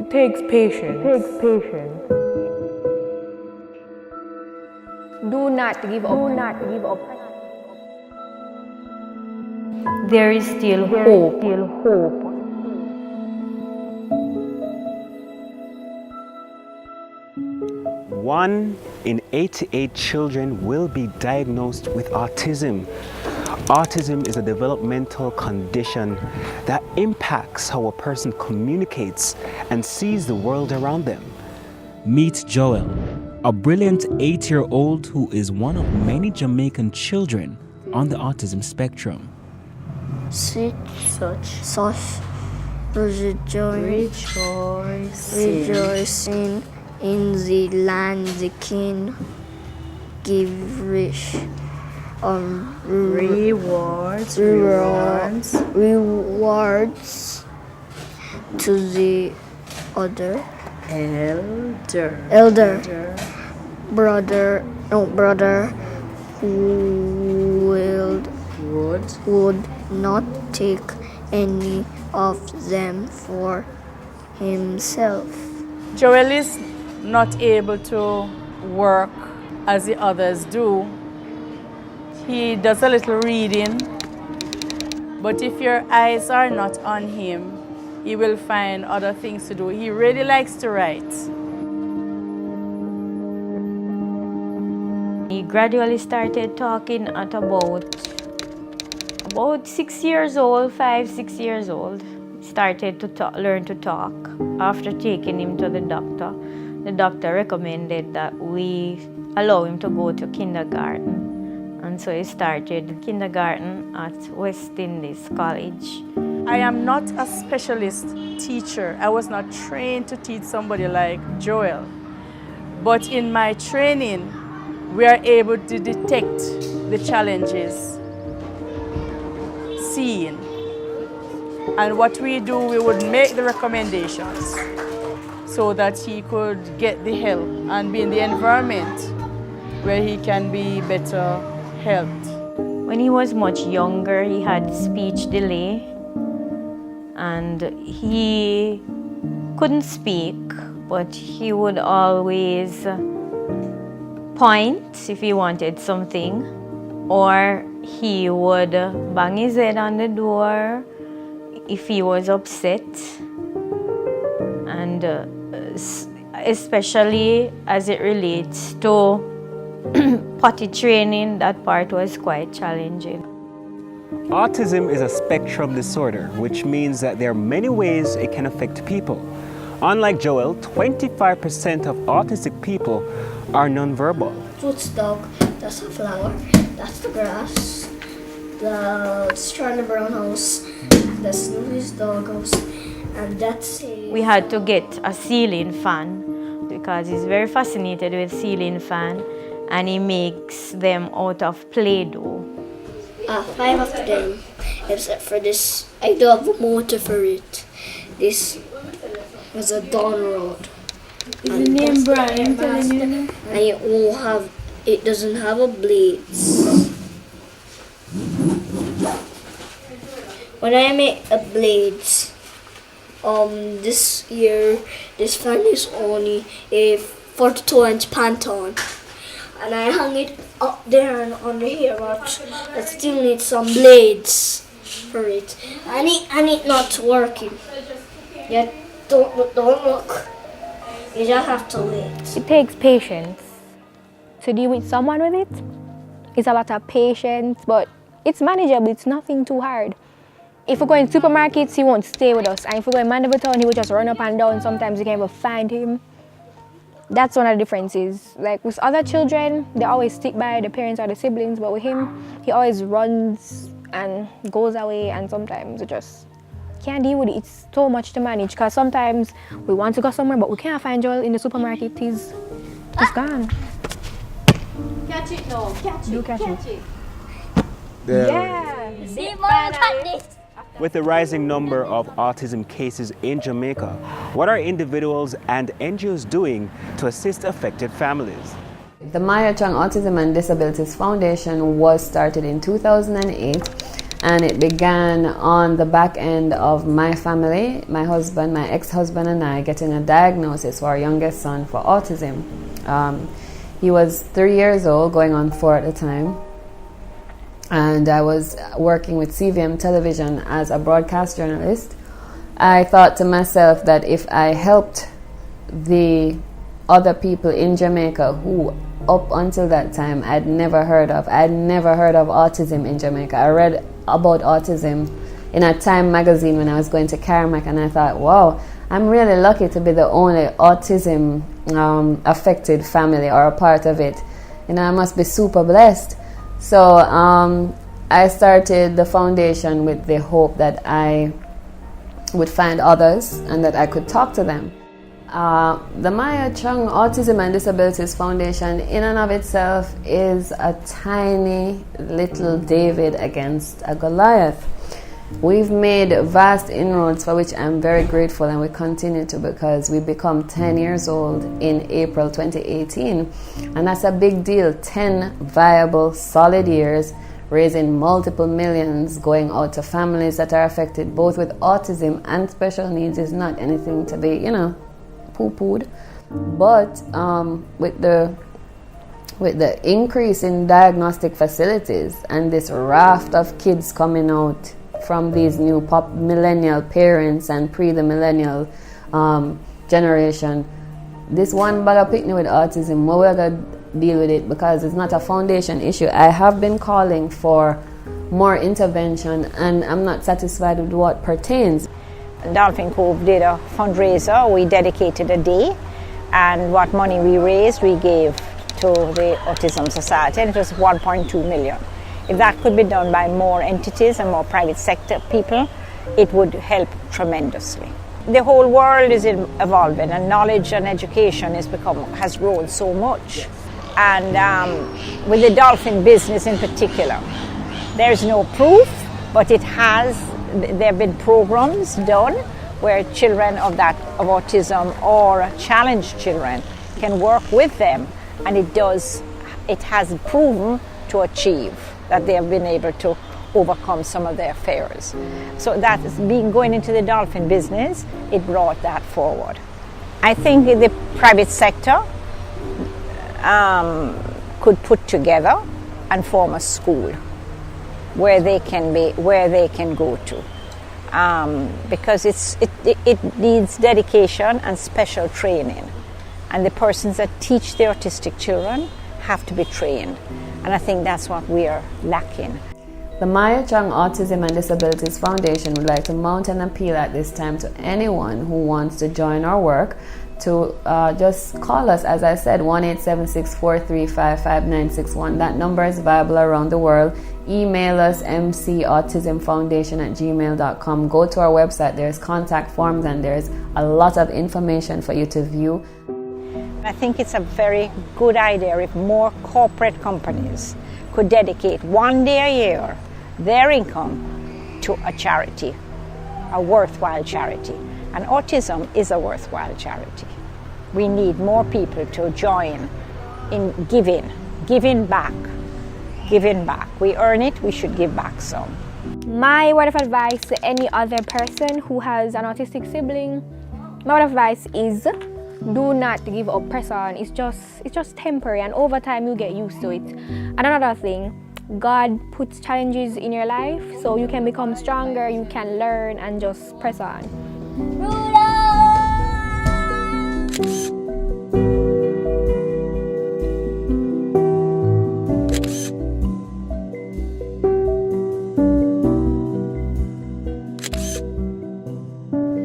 It takes patience. Do not give up. There is still hope. 1 in 88 children will be diagnosed with autism. Autism is a developmental condition that impacts how a person communicates and sees the world around them. Meet Joel, a brilliant 8-year-old who is one of many Jamaican children on the autism spectrum. Such rejoicing in the land the king give rich rewards to the other brother who would not take any of them for himself. Joel is not able to work as the others do. He does a little reading, but if your eyes are not on him, he will find other things to do. He really likes to write. He gradually started talking at about 6 years old, 5-6 years old. Started to learn to talk. After taking him to the doctor recommended that we allow him to go to kindergarten. And so he started kindergarten at West Indies College. I am not a specialist teacher. I was not trained to teach somebody like Joel. But in my training, we are able to detect the challenges seen. And what we do, we would make the recommendations so that he could get the help and be in the environment where he can be better helped. When he was much younger, he had speech delay and he couldn't speak, but he would always point if he wanted something, or he would bang his head on the door if he was upset. And especially as it relates to potty training, that part was quite challenging. Autism is a spectrum disorder, which means that there are many ways it can affect people. Unlike Joel, 25% of autistic people are nonverbal. That's dog, that's a flower, that's the grass, the straw in the brown house, the Snoopy's dog house, and that's it. We had to get a ceiling fan because he's very fascinated with ceiling fan, and he makes them out of Play-Doh. 5 of them, except for this. I do have a motor for it. This was a Dawn Rod. Is the name Brian telling you? And it doesn't have a blades. When I make a blades, this year, this fan is only a 42-inch Panton. And I hung it up there and under here, but I still need some blades for it. And it not working. Yeah, don't look. You just have to wait. It takes patience to deal with someone with it. It's a lot of patience, but it's manageable. It's nothing too hard. If we go in supermarkets, he won't stay with us. And if we go in Mandeville Town, he will just run up and down. Sometimes you can't even find him. That's one of the differences. Like with other children, they always stick by the parents or the siblings, but with him, he always runs and goes away, and sometimes we just can't deal with it. It's so much to manage, because sometimes we want to go somewhere, but we can't find Joel in the supermarket. He's gone. Catch it now. Catch it. Yeah. With the rising number of autism cases in Jamaica, what are individuals and NGOs doing to assist affected families? The Maya Chang Autism and Disabilities Foundation was started in 2008 And it began on the back end of my family, my husband, my ex-husband and I getting a diagnosis for our youngest son for autism. He was 3 years old, going on 4 at the time. And I was working with CVM Television as a broadcast journalist. I thought to myself that if I helped the other people in Jamaica who up until that time I'd never heard of autism in Jamaica. I read about autism in a Time magazine when I was going to Carmack, and I thought, wow, I'm really lucky to be the only autism affected family or a part of it. I must be super blessed. So I started the foundation with the hope that I would find others and that I could talk to them. The Maya Chung Autism and Disabilities Foundation in and of itself is a tiny little David against a Goliath. We've made vast inroads for which I'm very grateful, and we continue to, because we become 10 years old in April 2018, and that's a big deal. 10 viable, solid years, raising multiple millions, going out to families that are affected both with autism and special needs is not anything to be, poo-pooed. But with the increase in diagnostic facilities and this raft of kids coming out from these new millennial parents and the millennial generation, this one bag of picnic with autism, we're going to deal with it because it's not a foundation issue. I have been calling for more intervention, and I'm not satisfied with what pertains. Dolphin Cove did a fundraiser. We dedicated a day, and what money we raised we gave to the Autism Society, and it was 1.2 million. If that could be done by more entities and more private sector people, it would help tremendously. The whole world is evolving, and knowledge and education has grown so much. And with the dolphin business in particular, there's no proof, but there have been programs done where children of autism or challenged children can work with them, and it has proven to achieve that they have been able to overcome some of their fears. So that going into the dolphin business, it brought that forward. I think the private sector could put together and form a school where they can go to, because it needs dedication and special training, and the persons that teach the autistic children have to be trained, and I think that's what we are lacking. The Maya Chung Autism and Disabilities Foundation would like to mount an appeal at this time to anyone who wants to join our work to just call us, as I said, 1-876-435-5961. That number is viable around the world. Email us, mcautismfoundation@gmail.com. Go to our website. There's contact forms and there's a lot of information for you to view. I think it's a very good idea if more corporate companies could dedicate one day a year their income to a charity, a worthwhile charity. And autism is a worthwhile charity. We need more people to join in giving back. We earn it, we should give back some. My word of advice to any other person who has an autistic sibling, my word of advice is do not give up, press on. It's just temporary, and over time you get used to it. And another thing, God puts challenges in your life so you can become stronger, you can learn, and just press on.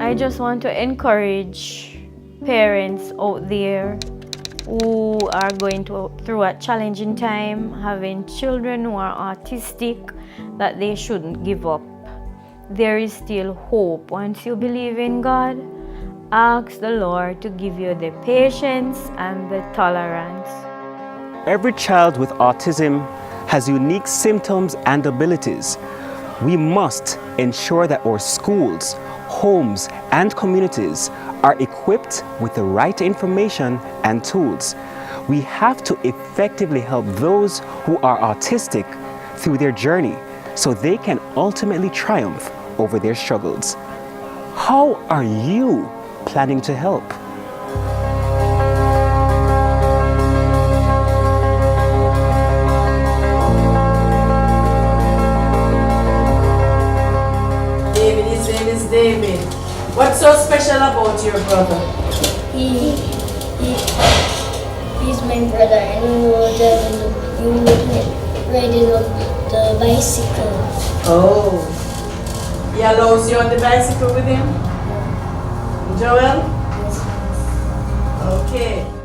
I just want to encourage parents out there who are going through a challenging time, having children who are autistic, that they shouldn't give up. There is still hope. Once you believe in God, ask the Lord to give you the patience and the tolerance. Every child with autism has unique symptoms and abilities. We must ensure that our schools, homes, and communities are equipped with the right information and tools. We have to effectively help those who are autistic through their journey. so they can ultimately triumph over their struggles. How are you planning to help? David, his name is David. What's so special about your brother? He's my brother, and you would riding on the bicycle. Oh. He allows you on the bicycle with him? Joel? Okay.